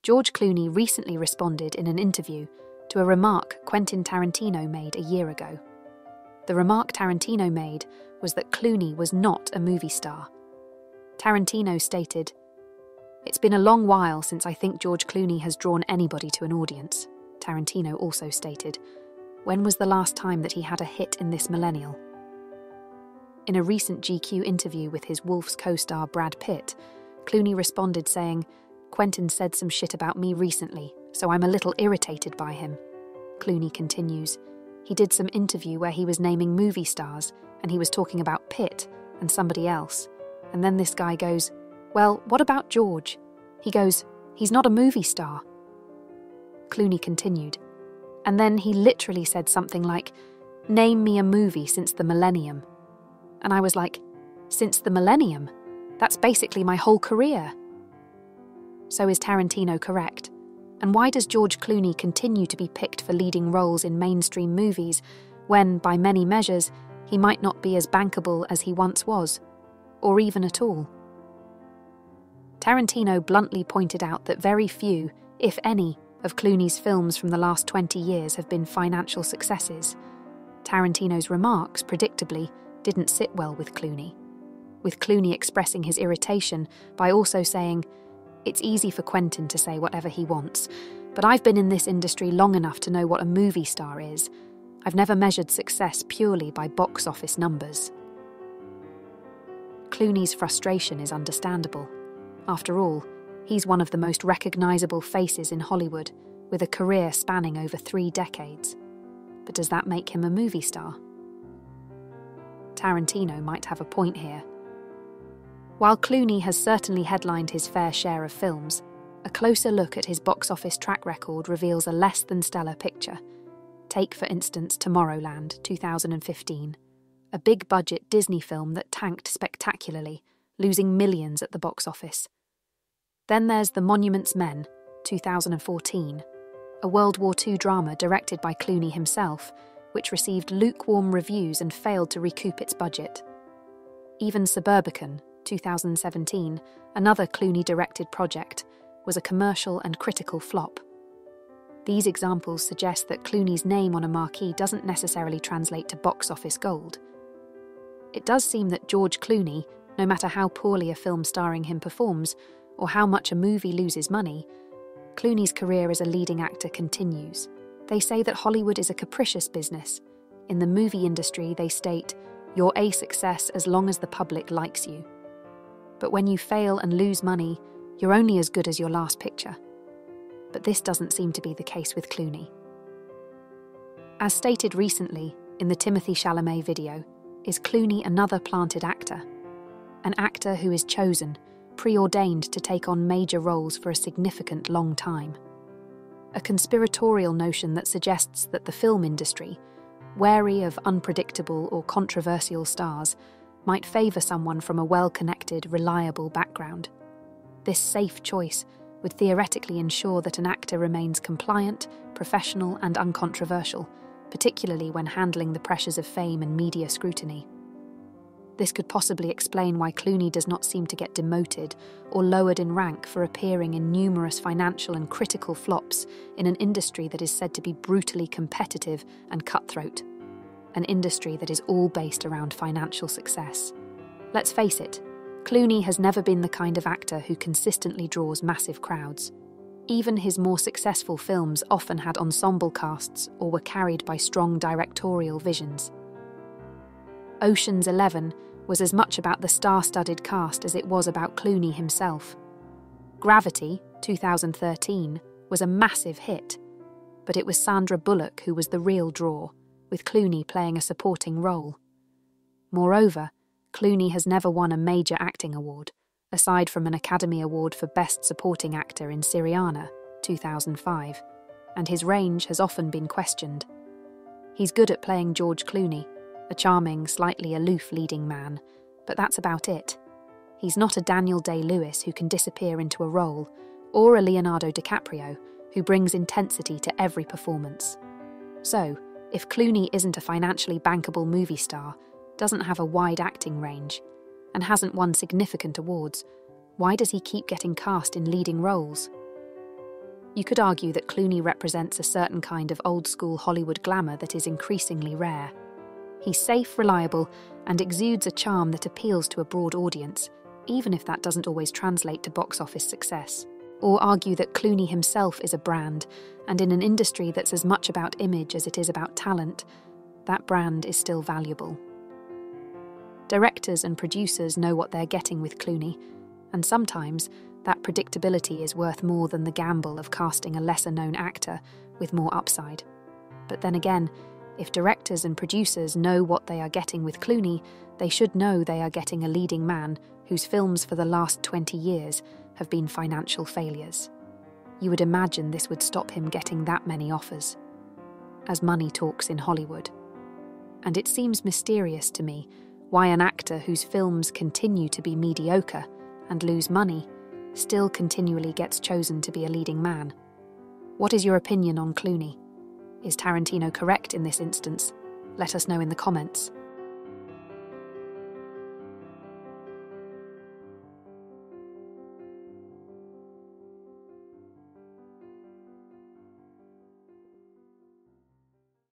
George Clooney recently responded in an interview to a remark Quentin Tarantino made a year ago. The remark Tarantino made was that Clooney was not a movie star. Tarantino stated, "It's been a long while since I think George Clooney has drawn anybody to an audience." Tarantino also stated, "When was the last time that he had a hit in this millennial?" In a recent GQ interview with his Wolf's co-star Brad Pitt, Clooney responded saying, "Quentin said some shit about me recently, so I'm a little irritated by him." Clooney continues, "He did some interview where he was naming movie stars, and he was talking about Pitt and somebody else. And then this guy goes, 'Well, what about George?' He goes, 'He's not a movie star.'" Clooney continued, "And then he literally said something like, 'Name me a movie since the millennium.' And I was like, 'Since the millennium? That's basically my whole career.'" So is Tarantino correct? And why does George Clooney continue to be picked for leading roles in mainstream movies when, by many measures, he might not be as bankable as he once was, or even at all? Tarantino bluntly pointed out that very few, if any, of Clooney's films from the last 20 years have been financial successes. Tarantino's remarks, predictably, didn't sit well with Clooney, with Clooney expressing his irritation by also saying, "It's easy for Quentin to say whatever he wants, but I've been in this industry long enough to know what a movie star is. I've never measured success purely by box office numbers." Clooney's frustration is understandable. After all, he's one of the most recognisable faces in Hollywood, with a career spanning over 3 decades. But does that make him a movie star? Tarantino might have a point here. While Clooney has certainly headlined his fair share of films, a closer look at his box office track record reveals a less than stellar picture. Take, for instance, Tomorrowland, 2015, a big-budget Disney film that tanked spectacularly, losing millions at the box office. Then there's The Monuments Men, 2014, a World War II drama directed by Clooney himself, which received lukewarm reviews and failed to recoup its budget. Even Suburbicon, 2017, another Clooney-directed project, was a commercial and critical flop. These examples suggest that Clooney's name on a marquee doesn't necessarily translate to box office gold. It does seem that George Clooney, no matter how poorly a film starring him performs, or how much a movie loses money, Clooney's career as a leading actor continues. They say that Hollywood is a capricious business. In the movie industry, they state, "You're a success as long as the public likes you. But when you fail and lose money, you're only as good as your last picture." But this doesn't seem to be the case with Clooney. As stated recently in the Timothée Chalamet video, is Clooney another planted actor? An actor who is chosen, preordained to take on major roles for a significant long time. A conspiratorial notion that suggests that the film industry, wary of unpredictable or controversial stars, might favour someone from a well-connected, reliable background. This safe choice would theoretically ensure that an actor remains compliant, professional and uncontroversial, particularly when handling the pressures of fame and media scrutiny. This could possibly explain why Clooney does not seem to get demoted or lowered in rank for appearing in numerous financial and critical flops in an industry that is said to be brutally competitive and cutthroat. An industry that is all based around financial success. Let's face it, Clooney has never been the kind of actor who consistently draws massive crowds. Even his more successful films often had ensemble casts or were carried by strong directorial visions. Ocean's 11 was as much about the star-studded cast as it was about Clooney himself. Gravity, 2013, was a massive hit, but it was Sandra Bullock who was the real draw, with Clooney playing a supporting role. Moreover, Clooney has never won a major acting award, aside from an Academy Award for Best Supporting Actor in Syriana, 2005, and his range has often been questioned. He's good at playing George Clooney, a charming, slightly aloof leading man, but that's about it. He's not a Daniel Day-Lewis who can disappear into a role, or a Leonardo DiCaprio who brings intensity to every performance. So, if Clooney isn't a financially bankable movie star, doesn't have a wide acting range, and hasn't won significant awards, why does he keep getting cast in leading roles? You could argue that Clooney represents a certain kind of old-school Hollywood glamour that is increasingly rare. He's safe, reliable, and exudes a charm that appeals to a broad audience, even if that doesn't always translate to box office success. Or argue that Clooney himself is a brand, and in an industry that's as much about image as it is about talent, that brand is still valuable. Directors and producers know what they're getting with Clooney, and sometimes that predictability is worth more than the gamble of casting a lesser-known actor with more upside. But then again, if directors and producers know what they are getting with Clooney, they should know they are getting a leading man whose films for the last 20 years have been financial failures. You would imagine this would stop him getting that many offers, as money talks in Hollywood. And it seems mysterious to me why an actor whose films continue to be mediocre and lose money still continually gets chosen to be a leading man. What is your opinion on Clooney? Is Tarantino correct in this instance? Let us know in the comments.